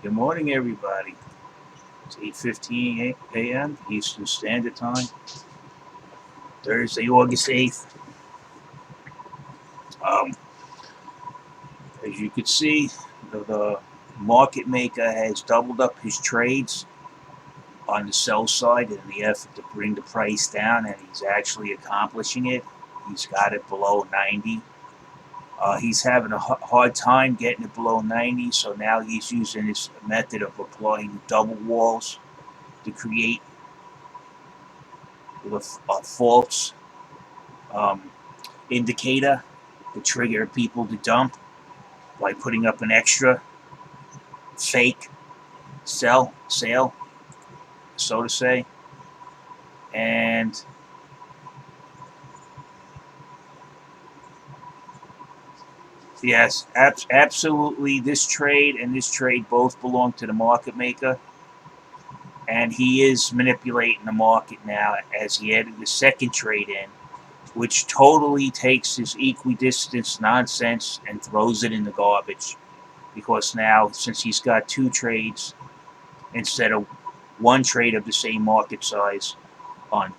Good morning, everybody. It's 8:15 a.m. Eastern Standard Time, Thursday, August 8th. Um, as you can see, the market maker has doubled up his trades on the sell side in the effort to bring the price down, and he's actually accomplishing it. He's got it below 90. He's having a hard time getting it below 90, so now he's using his method of applying double walls to create a false um, indicator to trigger people to dump by putting up an extra fake sale, so to say. And yes, absolutely, this trade and this trade both belong to the market maker. And he is manipulating the market now as he added the second trade in, which totally takes his equidistance nonsense and throws it in the garbage. Because now, since he's got two trades instead of one trade of the same market size, on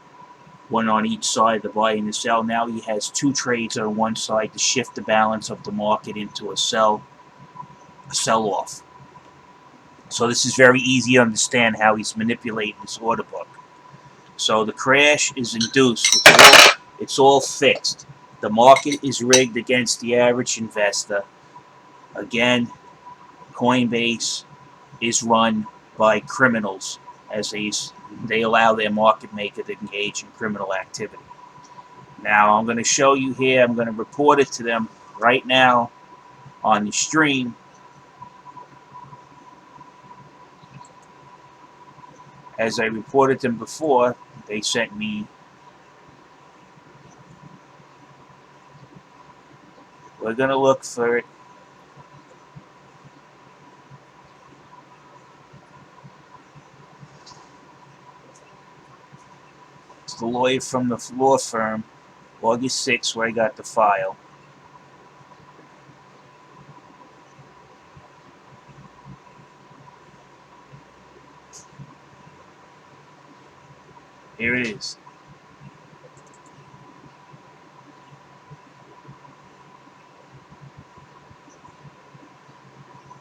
one on each side, the buy and the sell, now he has two trades on one side to shift the balance of the market into a sell off. So this is very easy to understand how he's manipulating his order book. So the crash is induced. It's all fixed. The market is rigged against the average investor. Again, Coinbase is run by criminals as they allow their market maker to engage in criminal activity. Now I'm going to show you here. I'm going to report it to them right now on the stream. As I reported them before, they sent me. We're going to look for it. It's the lawyer from the law firm, August 6th, where I got the file. Here it is.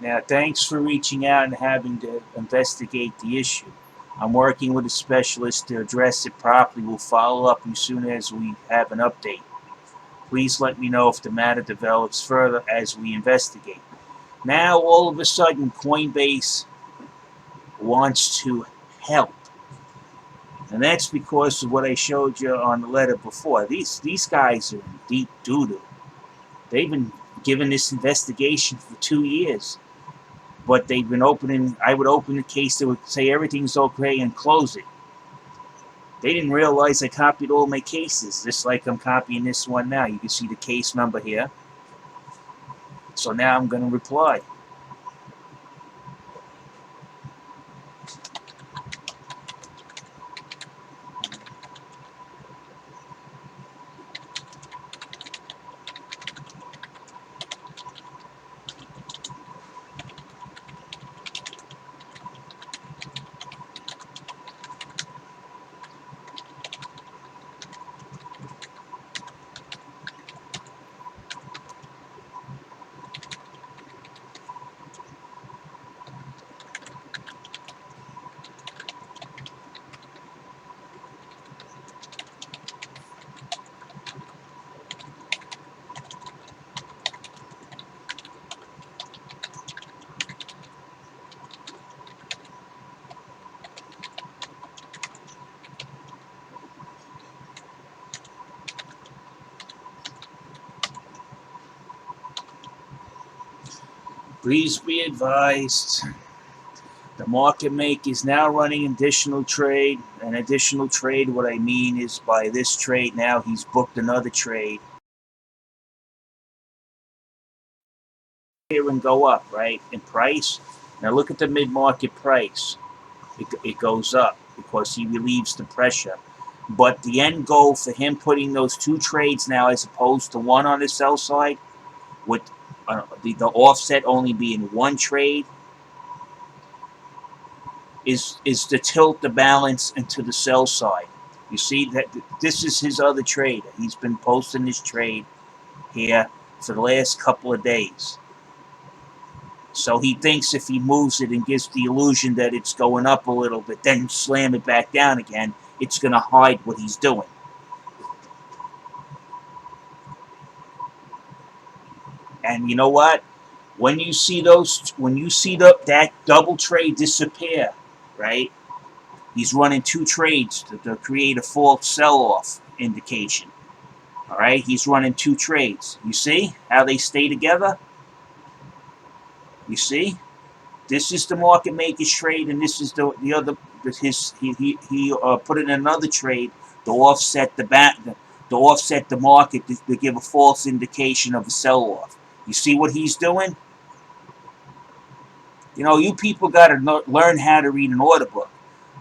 Now, thanks for reaching out and having to investigate the issue. I'm working with a specialist to address it properly. We'll follow up as soon as we have an update. Please let me know if the matter develops further as we investigate. Now, all of a sudden, Coinbase wants to help. And that's because of what I showed you on the letter before. These guys are in deep doo-doo. They've been given this investigation for 2 years. But they've been opening, I would open the case, they would say everything's okay and close it. They didn't realize I copied all my cases, just like I'm copying this one now. You can see the case number here. So now I'm going to reply. Please be advised, the market maker is now running additional trade. An additional trade, what I mean is by this trade now he's booked another trade. Here and go up, right, in price. Now look at the mid-market price. It goes up because he relieves the pressure. But the end goal for him putting those two trades now, as opposed to one on the sell side, with the offset only being one trade, is to tilt the balance into the sell side. You see that this is his other trade. He's been posting this trade here for the last couple of days. So he thinks if he moves it and gives the illusion that it's going up a little bit, then slam it back down again, it's going to hide what he's doing. And you know what? When you see that double trade disappear, right? He's running two trades to create a false sell-off indication. All right, he's running two trades. You see how they stay together? You see? This is the market maker's trade, and this is the other. He put in another trade to offset the market to give a false indication of a sell-off. You see what he's doing? You know, you people got to learn how to read an order book.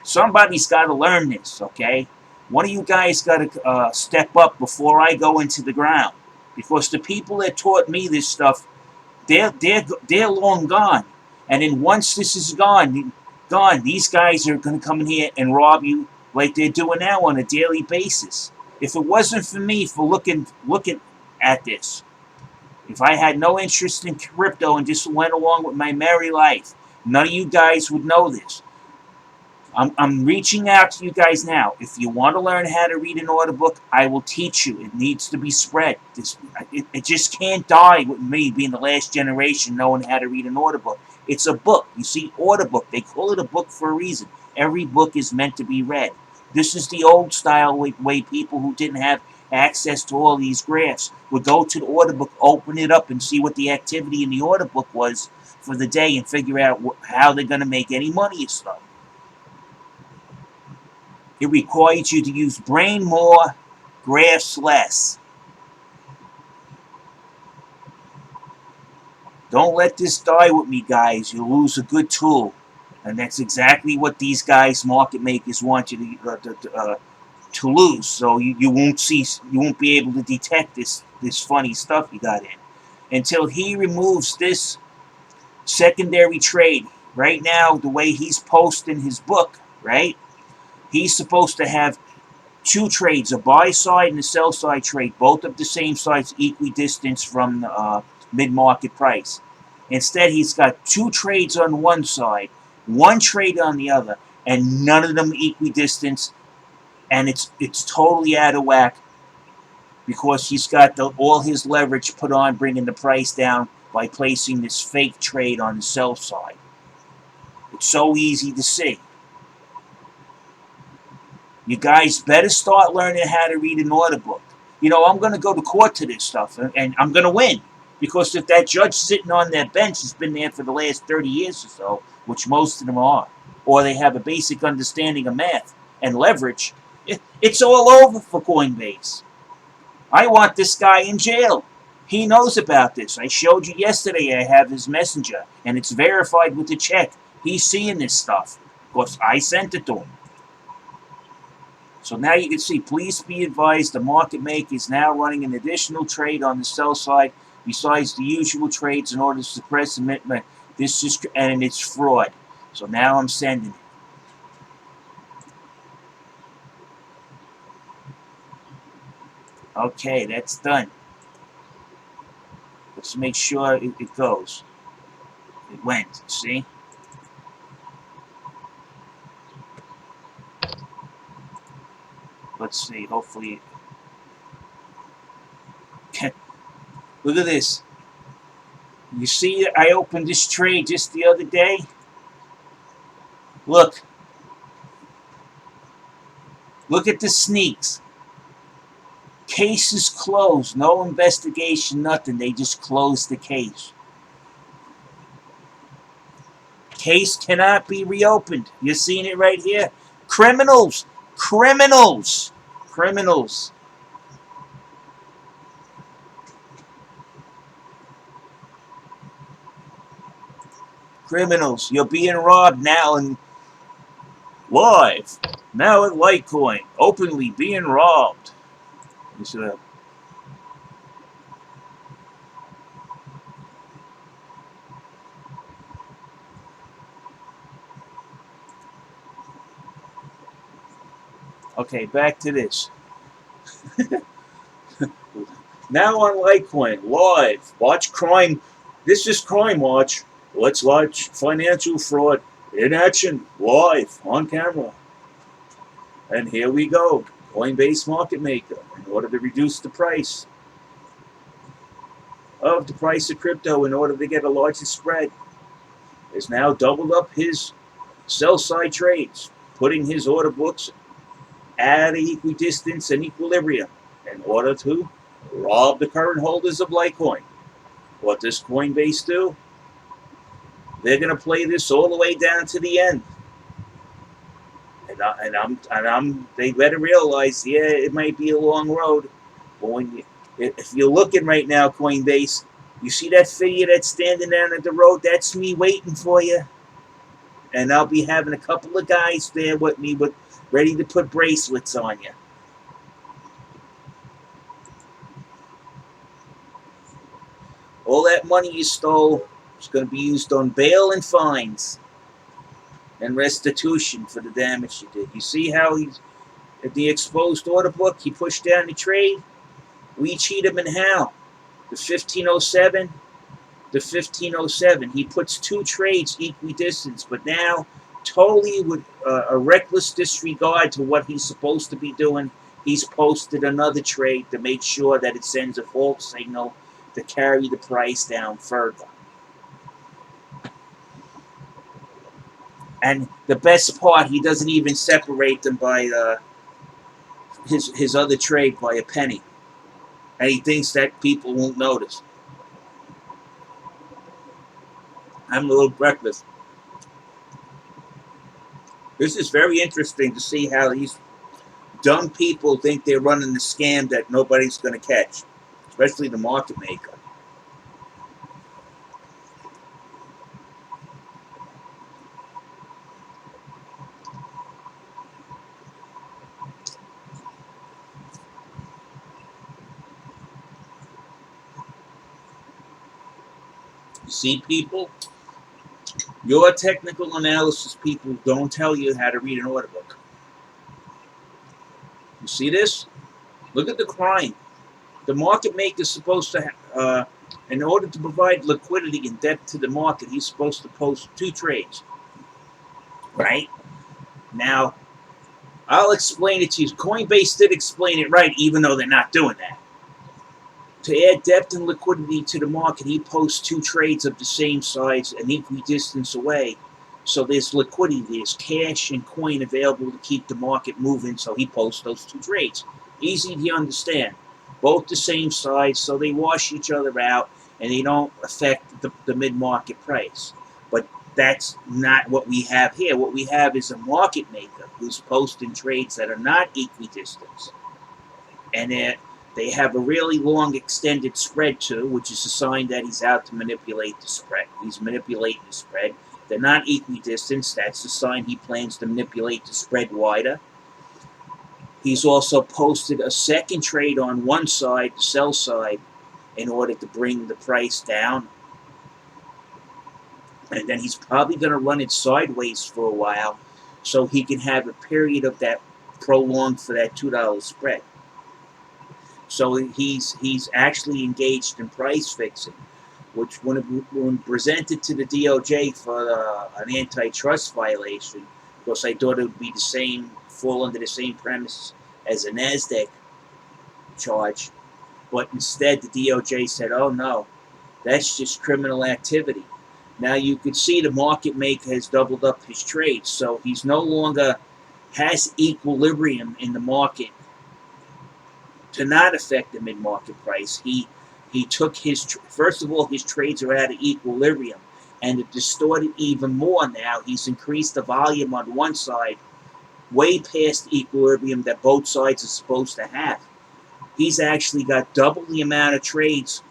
Somebody's got to learn this, okay? One of you guys got to step up before I go into the ground, because the people that taught me this stuff, they're long gone. And then once this is gone, these guys are going to come in here and rob you like they're doing now on a daily basis. If it wasn't for me for looking at this, if I had no interest in crypto and just went along with my merry life, none of you guys would know this. I'm reaching out to you guys now. If you want to learn how to read an order book, I will teach you. It needs to be spread. It just can't die with me being the last generation knowing how to read an order book. It's a book. You see, order book. They call it a book for a reason. Every book is meant to be read. This is the old style way people who didn't have access to all these graphs would go to the order book, open it up, and see what the activity in the order book was for the day and figure out how they're going to make any money and stuff. It requires you to use brain more, graphs less. Don't let this die with me, guys. You'll lose a good tool. And that's exactly what these guys, market makers, want you to lose. So you won't be able to detect this funny stuff you got in. Until he removes this secondary trade. Right now, the way he's posting his book, right? He's supposed to have two trades, a buy side and a sell side trade, both of the same size, equidistant from the mid-market price. Instead, he's got two trades on one side, one trade on the other, and none of them equidistant, and it's totally out of whack because he's got all his leverage put on bringing the price down by placing this fake trade on the sell side. It's so easy to see. You guys better start learning how to read an order book. You know, I'm going to go to court to this stuff, and I'm going to win. Because if that judge sitting on their bench has been there for the last 30 years or so, which most of them are, or they have a basic understanding of math and leverage, it's all over for Coinbase. I want this guy in jail. He knows about this. I showed you yesterday I have his messenger, and it's verified with the check. He's seeing this stuff. Of course, I sent it to him. So now you can see, please be advised, the market maker is now running an additional trade on the sell side besides the usual trades in order to suppress commitment. This is, and it's fraud. So now I'm sending it. Okay, that's done. Let's make sure it goes. It went, see? Let's see, hopefully. Look at this. You see, I opened this trade just the other day. Look. Look at the sneaks. Case is closed. No investigation, nothing. They just closed the case. Case cannot be reopened. You're seeing it right here. Criminals. Criminals. Criminals. Criminals. You're being robbed now and live. Now at Litecoin. Openly being robbed. Okay, back to this. Now on Litecoin, live. Watch crime. This is Crime Watch. Let's watch financial fraud in action, live, on camera. And here we go. Coinbase Market Maker, in order to reduce the price of crypto in order to get a larger spread, has now doubled up his sell-side trades, putting his order books at equidistance and equilibrium in order to rob the current holders of Litecoin. What does Coinbase do? They're going to play this all the way down to the end. They better realize, yeah, it might be a long road, but if you're looking right now, Coinbase, you see that figure that's standing down at the road? That's me waiting for you, and I'll be having a couple of guys there with me, ready to put bracelets on you. All that money you stole is going to be used on bail and fines and restitution for the damage you did. You see how he's at the exposed order book? He pushed down the trade. We cheat him in how? The 1507, the 1507. He puts two trades equidistant, but now, totally with a reckless disregard to what he's supposed to be doing, he's posted another trade to make sure that it sends a false signal to carry the price down further. And the best part, he doesn't even separate them by his other trade by a penny. And he thinks that people won't notice. I'm a little breakfast. This is very interesting to see how these dumb people think they're running the scam that nobody's going to catch, especially the market maker. You see, people, your technical analysis people don't tell you how to read an order book. You see this? Look at the crime. The market maker is supposed to, in order to provide liquidity and depth to the market, he's supposed to post two trades. Right? Now, I'll explain it to you. Coinbase did explain it right, even though they're not doing that. To add depth and liquidity to the market, he posts two trades of the same size and equidistance away. So there's liquidity, there's cash and coin available to keep the market moving, so he posts those two trades. Easy to understand. Both the same size, so they wash each other out, and they don't affect the mid-market price. But that's not what we have here. What we have is a market maker who's posting trades that are not equidistant. And they have a really long extended spread too, which is a sign that he's out to manipulate the spread. He's manipulating the spread. They're not equidistant. That's a sign he plans to manipulate the spread wider. He's also posted a second trade on one side, the sell side, in order to bring the price down. And then he's probably going to run it sideways for a while so he can have a period of that prolonged for that $2 spread. So he's actually engaged in price fixing, which when presented to the DOJ for an antitrust violation, because I thought it would be the same, fall under the same premise as a NASDAQ charge, but instead the DOJ said, oh no, that's just criminal activity. Now you could see the market maker has doubled up his trades, so he's no longer has equilibrium in the market to not affect the mid-market price. He took his, first of all, his trades are out of equilibrium, and to distort it even more now, he's increased the volume on one side way past equilibrium that both sides are supposed to have. He's actually got double the amount of trades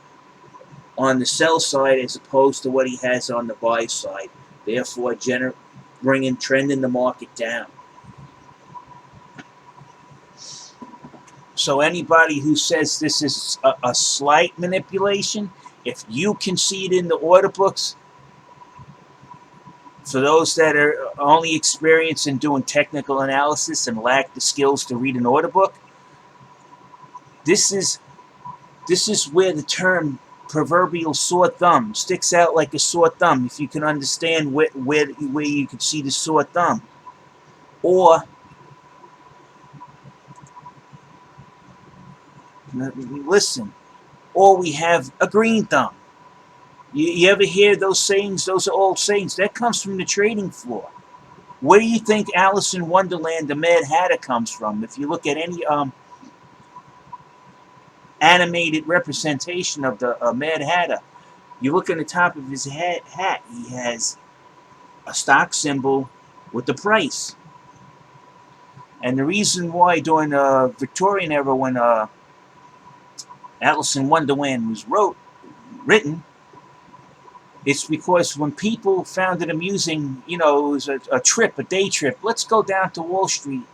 on the sell side as opposed to what he has on the buy side, therefore trending the market down. So anybody who says this is a slight manipulation, if you can see it in the order books, For those that are only experienced in doing technical analysis and lack the skills to read an order book, this is where the term proverbial sore thumb sticks out like a sore thumb. If you can understand where you can see the sore thumb, or listen, or we have a green thumb. You ever hear those sayings? Those are old sayings. That comes from the trading floor. Where do you think Alice in Wonderland, the Mad Hatter, comes from? If you look at any animated representation of the Mad Hatter, you look at the top of his hat, he has a stock symbol with the price. And the reason why during the Victorian era, when Alice in Wonderland was written, it's because when people found it amusing, it was a day trip. Let's go down to Wall Street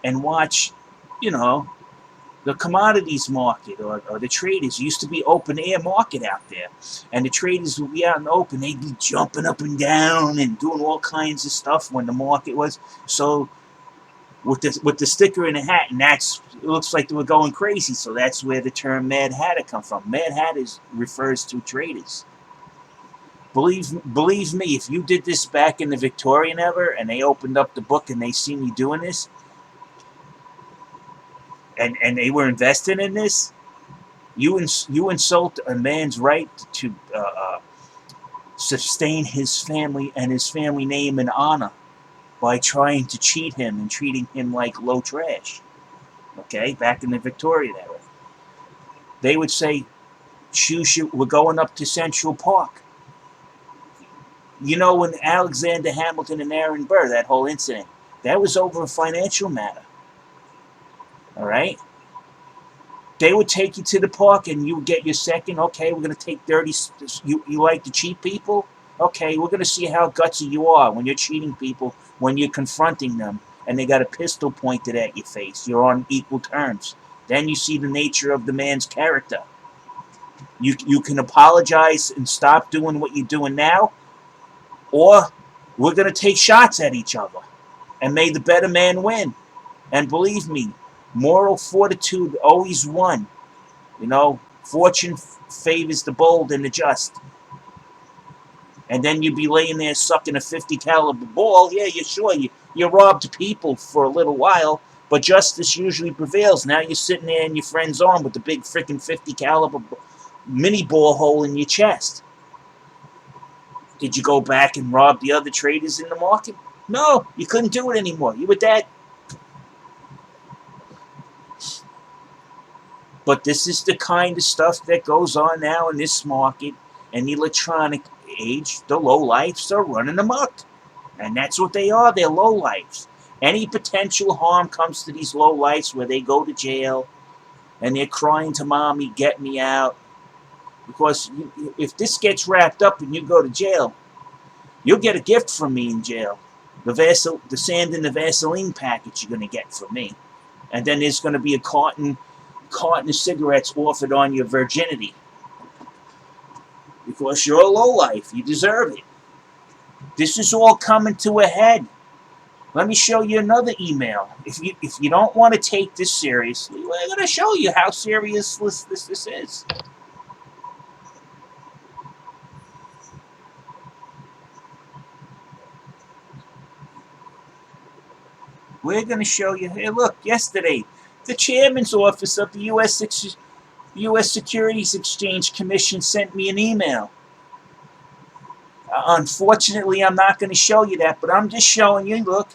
and watch, the commodities market or the traders. It used to be open air market out there. And the traders would be out in the open. They'd be jumping up and down and doing all kinds of stuff when the market was. So with the sticker in the hat, and it looks like they were going crazy. So that's where the term Mad Hatter comes from. Mad Hatter refers to traders. Believe me, if you did this back in the Victorian era and they opened up the book and they seen you doing this, and they were invested in this, you insult a man's right to sustain his family and his family name and honor by trying to cheat him and treating him like low trash. Okay, back in the Victorian era, they would say, we're going up to Central Park. When Alexander Hamilton and Aaron Burr, that whole incident, that was over a financial matter. All right? They would take you to the park and you would get your second. Okay, we're going to take 30. You like to cheat people? Okay, we're going to see how gutsy you are when you're cheating people, when you're confronting them, and they got a pistol pointed at your face. You're on equal terms. Then you see the nature of the man's character. You can apologize and stop doing what you're doing now, or we're going to take shots at each other. And may the better man win. And believe me, moral fortitude always won. Fortune favors the bold and the just. And then you'd be laying there sucking a 50 caliber ball. Yeah, you're sure you robbed people for a little while, but justice usually prevails. Now you're sitting there in your friend's arm with the big freaking 50 caliber mini ball hole in your chest. Did you go back and rob the other traders in the market? No, you couldn't do it anymore. You were dead. But this is the kind of stuff that goes on now in this market and the electronic age. The lowlifes are running amok. And that's what they are. They're lowlifes. Any potential harm comes to these lowlifes where they go to jail and they're crying to mommy, get me out. Because if this gets wrapped up and you go to jail, you'll get a gift from me in jail. The sand and the Vaseline package you're going to get from me. And then there's going to be a carton of cigarettes offered on your virginity. Because you're a lowlife. You deserve it. This is all coming to a head. Let me show you another email. If you don't want to take this seriously, we're going to show you how serious this is. We're going to show you. Hey, look, yesterday, the chairman's office of the U.S. Securities Exchange Commission sent me an email. Unfortunately, I'm not going to show you that, but I'm just showing you, look,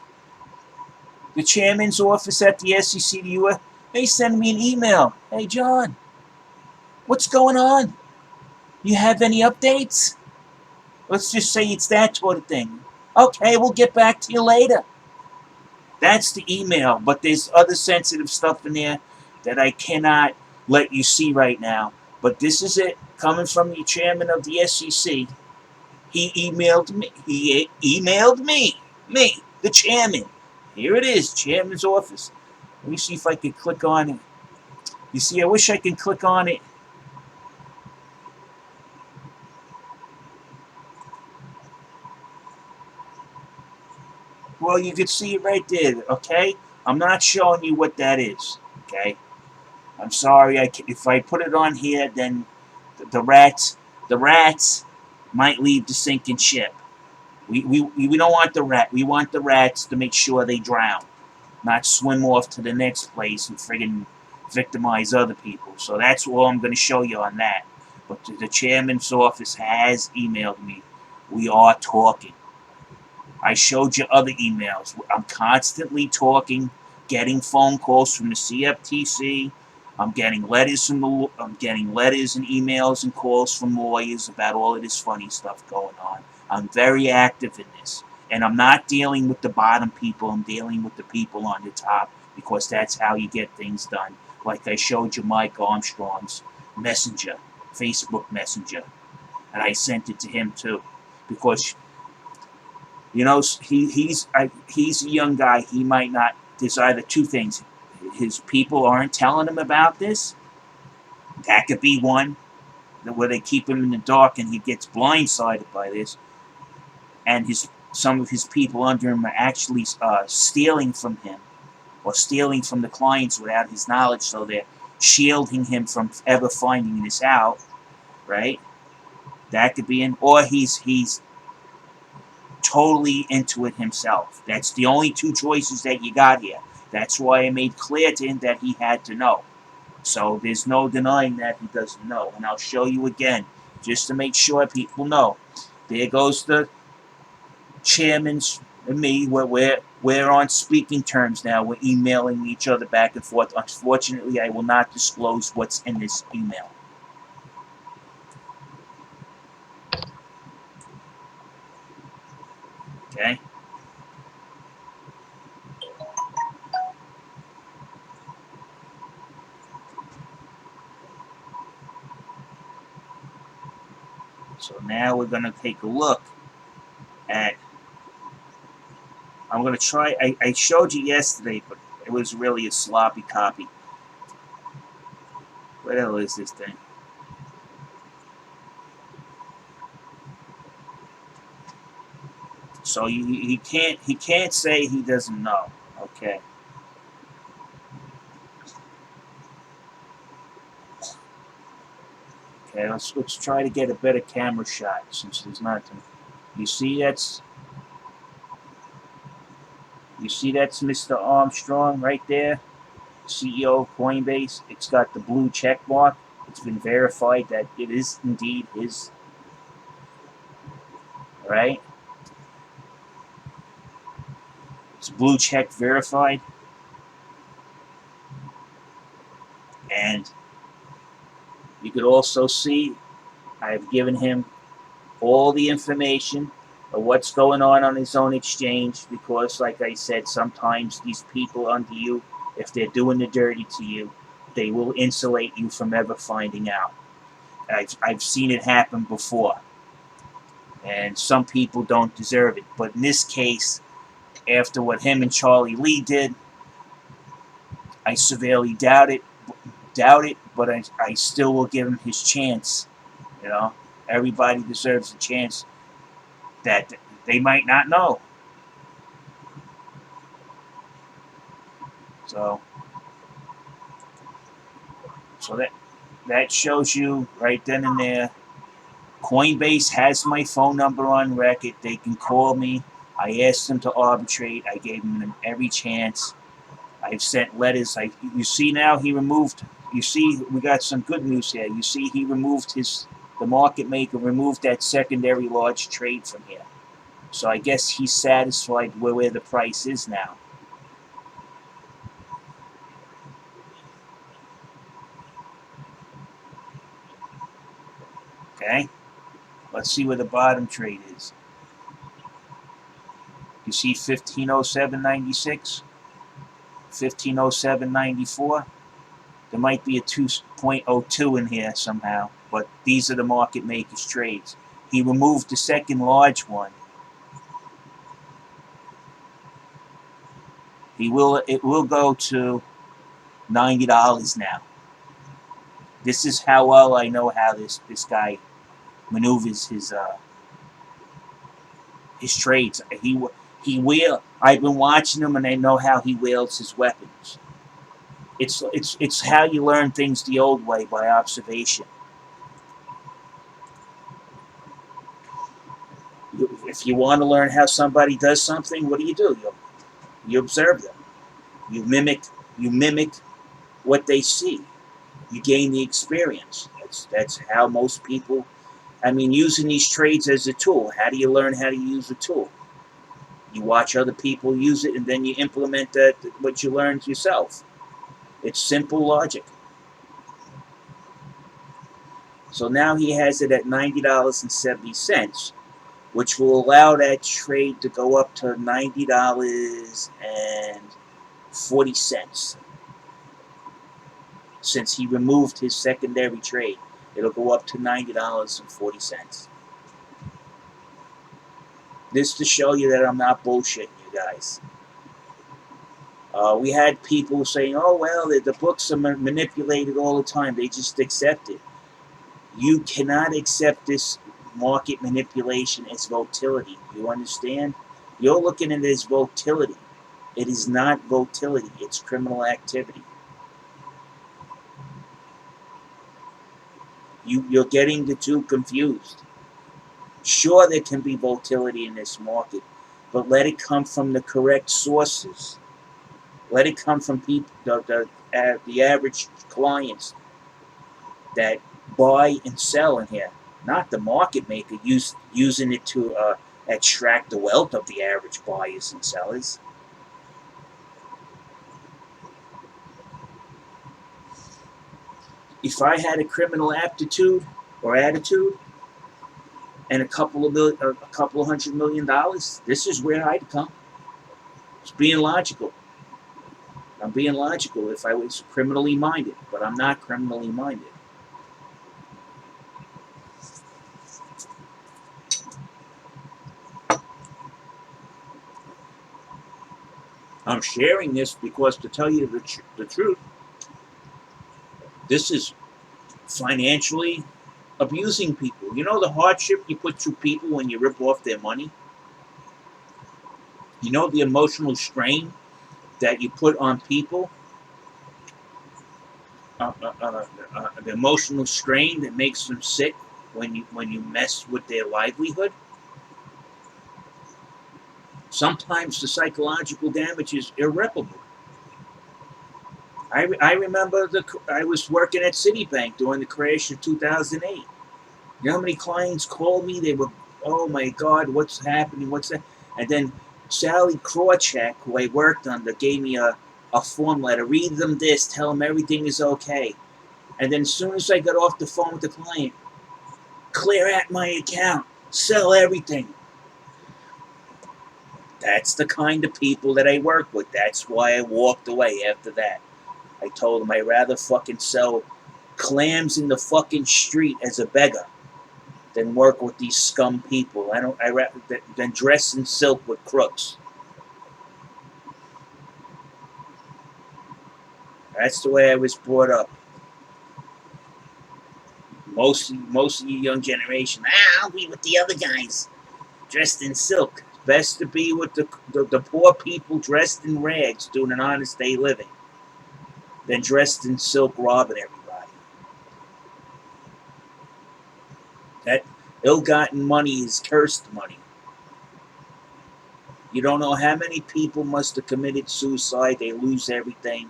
the chairman's office at the SEC, the U.S., they send me an email. Hey, John, what's going on? You have any updates? Let's just say it's that sort of thing. Okay, we'll get back to you later. That's the email, but there's other sensitive stuff in there that I cannot let you see right now. But this is it, coming from the chairman of the SEC. He emailed me, the chairman. Here it is, chairman's office. Let me see if I can click on it. You see, I wish I could click on it. Well, you can see it right there, okay? I'm not showing you what that is, okay? I'm sorry, if I put it on here, then the rats might leave the sinking ship. We don't want the rat. We want the rats to make sure they drown, not swim off to the next place and friggin' victimize other people. So that's all I'm going to show you on that. But the chairman's office has emailed me. We are talking. I showed you other emails. I'm constantly talking, getting phone calls from the CFTC. I'm getting letters and emails and calls from lawyers about all of this funny stuff going on. I'm very active in this. And I'm not dealing with the bottom people. I'm dealing with the people on the top, because that's how you get things done. Like I showed you Mike Armstrong's messenger, Facebook Messenger. And I sent it to him too. Because he's a young guy. He might not. There's either two things: his people aren't telling him about this. That could be one, where they keep him in the dark and he gets blindsided by this, and some of his people under him are actually stealing from him or stealing from the clients without his knowledge, so they're shielding him from ever finding this out. Right? That could be or he's totally into it himself. That's the only two choices that you got here. That's why I made clear to him that he had to know. So there's no denying that he doesn't know. And I'll show you again, just to make sure people know. There goes the chairman's and me. We're on speaking terms now. We're emailing each other back and forth. Unfortunately, I will not disclose what's in this email. Okay? So now we're going to take a look at. I'm going to try. I showed you yesterday, but it was really a sloppy copy. What the hell is this thing? So he can't say he doesn't know. Okay. Okay, let's try to get a better camera shot since there's nothing. You see that's Mr. Armstrong right there, CEO of Coinbase. It's got the blue check mark. It's been verified that it is indeed his. Right? It's blue check verified. And you could also see I've given him all the information of what's going on his own exchange, because, like I said, sometimes these people under you, if they're doing the dirty to you, they will insulate you from ever finding out. I've seen it happen before, and some people don't deserve it. But in this case, after what him and Charlie Lee did, I severely doubt it, but I still will give him his chance. Everybody deserves a chance that they might not know. So that shows you right then and there. Coinbase has my phone number on record. They can call me. I asked them to arbitrate. I gave them every chance. I've sent letters. You see now he removed. You see we got some good news here. You see he removed the market maker removed that secondary large trade from here. So I guess he's satisfied where the price is now. Okay? Let's see where the bottom trade is. You see 1507.96? 1507.94? There might be a 2.02 in here somehow, but these are the market makers' trades. He removed the second large one. It will go to $90 now. This is how well I know how this guy maneuvers his trades. I've been watching him, and I know how he wields his weapons. It's how you learn things the old way, by observation. If you want to learn how somebody does something, what do? You observe them. You mimic what they see. You gain the experience. That's how most people. I mean, using these trades as a tool. How do you learn how to use a tool? You watch other people use it, and then you implement what you learned yourself. It's simple logic. So now he has it at $90.70, which will allow that trade to go up to $90.40. Since he removed his secondary trade, it'll go up to $90.40. This to show you that I'm not bullshitting you guys. We had people saying, oh, well, the books are manipulated all the time. They just accept it. You cannot accept this market manipulation as volatility. You understand? You're looking at it as volatility. It is not volatility. It's criminal activity. You're getting the two confused. Sure, there can be volatility in this market, but let it come from the correct sources. Let it come from people, the average clients that buy and sell in here, not the market maker using it to extract the wealth of the average buyers and sellers. If I had a criminal aptitude or attitude and a couple of $100 million, this is where I'd come. It's being logical. I'm being logical if I was criminally minded, but I'm not criminally minded. I'm sharing this because, to tell you the truth, this is financially abusing people. You know the hardship you put through people when you rip off their money? You know the emotional strain that you put on people? The emotional strain that makes them sick when you mess with their livelihood? Sometimes the psychological damage is irreparable. I remember I was working at Citibank during the crash of 2008. You know how many clients called me? They were, oh my God, what's happening? What's that? And then Sally Krawcheck, who I worked under, gave me a form letter. Read them this, tell them everything is okay. And then as soon as I got off the phone with the client, clear out my account, sell everything. That's the kind of people that I work with. That's why I walked away after that. I told them I'd rather fucking sell clams in the fucking street as a beggar than work with these scum people. Than dress in silk with crooks. That's the way I was brought up. Most of you young generation, I'll be with the other guys dressed in silk. Best to be with the poor people dressed in rags doing an honest day living than dressed in silk robbing everybody. That ill-gotten money is cursed money. You don't know how many people must have committed suicide. They lose everything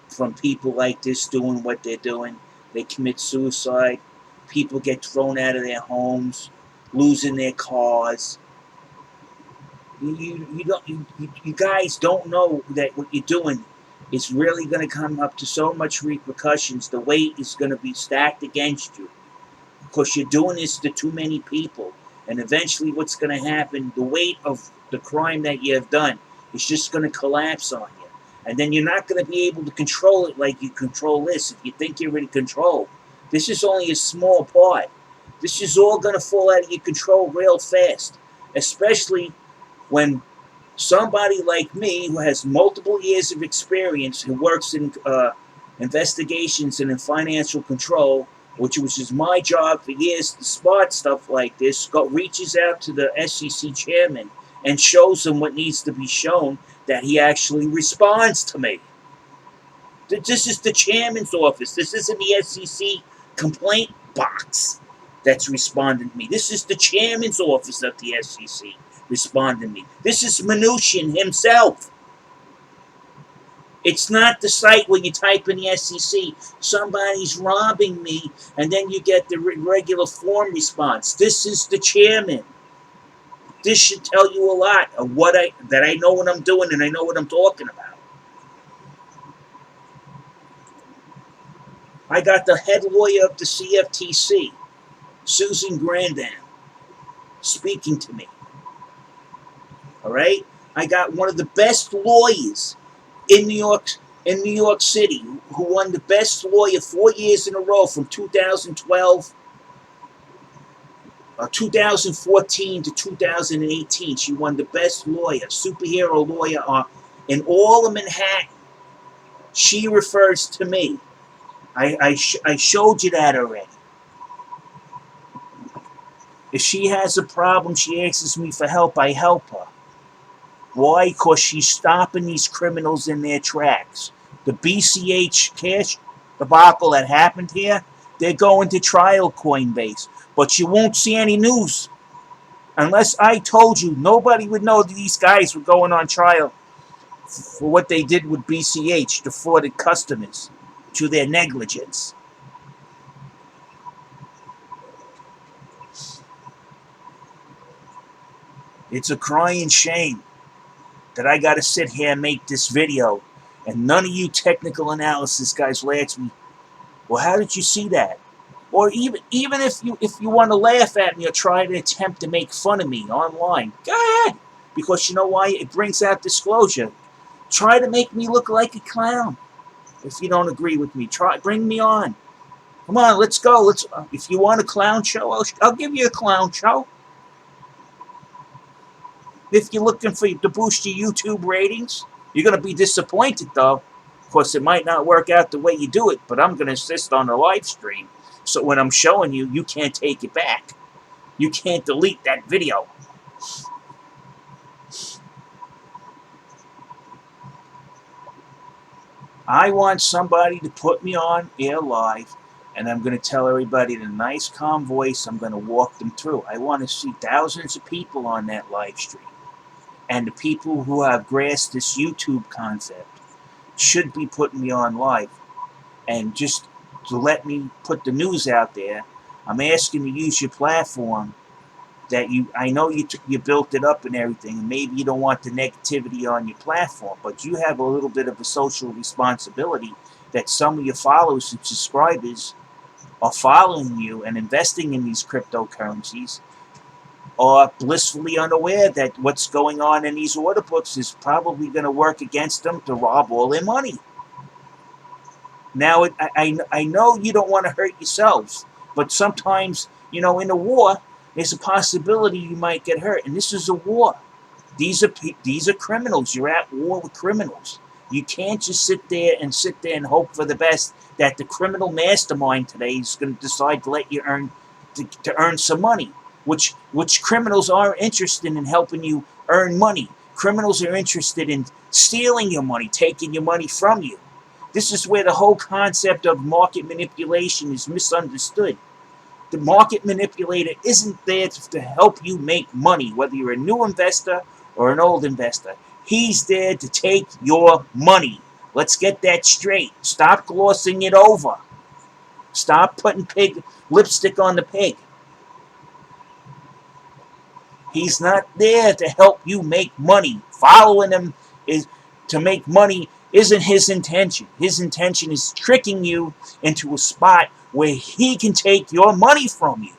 from people like this doing what they're doing. They commit suicide. People get thrown out of their homes, losing their cars. You guys don't know that what you're doing is really going to come up to so much repercussions. The weight is going to be stacked against you because you're doing this to too many people. And eventually what's going to happen, the weight of the crime that you have done is just going to collapse on you. And then you're not going to be able to control it like you control this. If you think you're in control, this is only a small part. This is all going to fall out of your control real fast, especially when somebody like me, who has multiple years of experience, who works in investigations and in financial control, which is my job for years to spot stuff like this, reaches out to the SEC chairman and shows him what needs to be shown, that he actually responds to me. This is the chairman's office. This isn't the SEC complaint box that's responding to me. This is the chairman's office of the SEC responding to me. This is Mnuchin himself. It's not the site where you type in the SEC, somebody's robbing me, and then you get the regular form response. This is the chairman. This should tell you a lot of that I know what I'm doing and I know what I'm talking about. I got the head lawyer of the CFTC, Susan Grandin, speaking to me. All right? I got one of the best lawyers in New York City, who won the best lawyer 4 years in a row from 2012 2014 to 2018. She won the best lawyer, superhero lawyer in all of Manhattan. She refers to me. I showed you that already. If she has a problem, she asks me for help, I help her. Why? Because she's stopping these criminals in their tracks. The BCH cash debacle that happened here, they're going to trial Coinbase. But you won't see any news. Unless I told you, nobody would know that these guys were going on trial for what they did with BCH, defrauded customers to their negligence. It's a crying shame that I got to sit here and make this video, and none of you technical analysis guys will ask me, well, how did you see that? Or even if you want to laugh at me or try to attempt to make fun of me online, go ahead. Because you know why? It brings out disclosure. Try to make me look like a clown. If you don't agree with me, bring me on. Come on, let's go. If you want a clown show, I'll give you a clown show. If you're looking to boost your YouTube ratings, you're going to be disappointed, though. Of course, it might not work out the way you do it, but I'm going to insist on a live stream. So when I'm showing you, you can't take it back. You can't delete that video. I want somebody to put me on air live, and I'm going to tell everybody in a nice, calm voice, I'm going to walk them through. I want to see thousands of people on that live stream. And the people who have grasped this YouTube concept should be putting me on live. And just to let me put the news out there, I'm asking you to use your platform that I know you built it up and everything, and maybe you don't want the negativity on your platform, but you have a little bit of a social responsibility that some of your followers and subscribers are following you and investing in these cryptocurrencies, are blissfully unaware that what's going on in these order books is probably going to work against them to rob all their money. Now, I know you don't want to hurt yourselves, but sometimes, in a war, there's a possibility you might get hurt, and this is a war. These are criminals. You're at war with criminals. You can't just sit there and hope for the best that the criminal mastermind today is going to decide to let you earn some money. Which criminals are interested in helping you earn money. Criminals are interested in stealing your money, taking your money from you. This is where the whole concept of market manipulation is misunderstood. The market manipulator isn't there to help you make money, whether you're a new investor or an old investor. He's there to take your money. Let's get that straight. Stop glossing it over. Stop putting lipstick on the pig. He's not there to help you make money. Following him to make money isn't his intention. His intention is tricking you into a spot where he can take your money from you.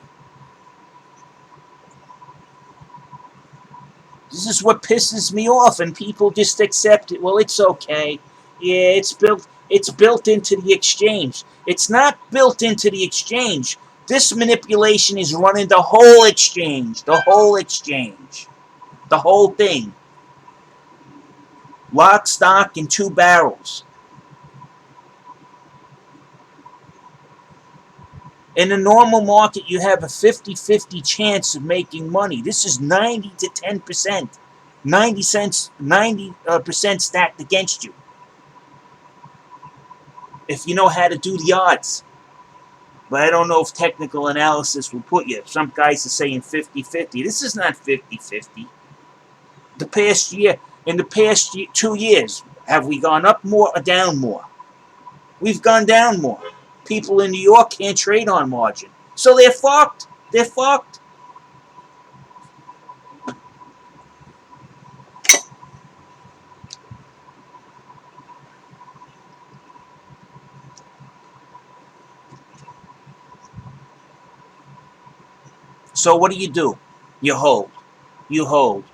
This is what pisses me off, and people just accept it. Well, it's okay. Yeah, it's built into the exchange. It's not built into the exchange. This manipulation is running the whole exchange. The whole exchange. The whole thing. Lock, stock, and two barrels. In a normal market, you have a 50-50 chance of making money. This is 90 to 10%. 90% stacked against you. If you know how to do the odds. But I don't know if technical analysis will put you. Some guys are saying 50-50. This is not 50-50. The past year, in the past 2 years, have we gone up more or down more? We've gone down more. People in New York can't trade on margin. So they're fucked. They're fucked. So what do? You hold. You hold.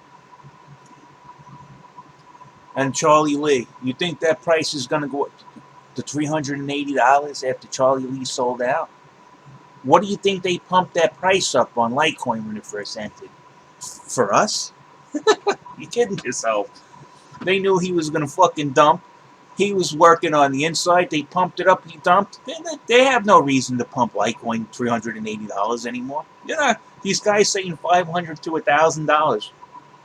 And Charlie Lee, you think that price is going to go to $380 after Charlie Lee sold out? What do you think they pumped that price up on Litecoin when it first entered? For us? You kidding yourself? They knew he was going to fucking dump. He was working on the inside. They pumped it up. He dumped. They have no reason to pump Litecoin $380 anymore. You know, these guys saying $500 to $1,000.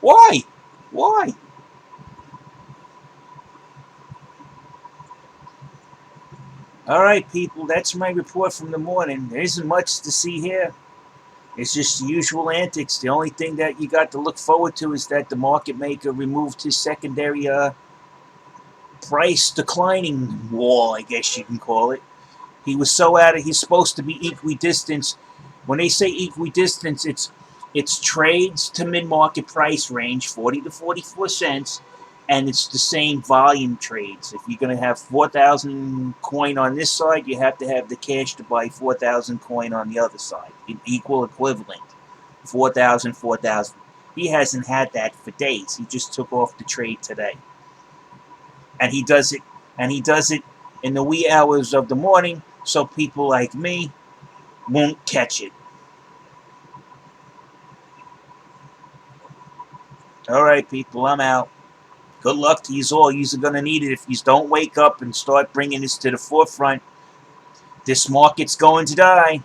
Why? Why? All right, people, that's my report from the morning. There isn't much to see here. It's just the usual antics. The only thing that you got to look forward to is that the market maker removed his secondary price declining wall, I guess you can call it. He was so out of, he's supposed to be equidistant. When they say equidistant, it's trades to mid-market price range, 40 to 44 cents, and it's the same volume trades. If you're going to have 4,000 coin on this side, you have to have the cash to buy 4,000 coin on the other side, in equal equivalent. 4,000, 4,000. He hasn't had that for days. He just took off the trade today. And he does it in the wee hours of the morning, so people like me won't catch it. All right, people, I'm out. Good luck to you all. You're going to need it if you don't wake up and start bringing this to the forefront. This market's going to die.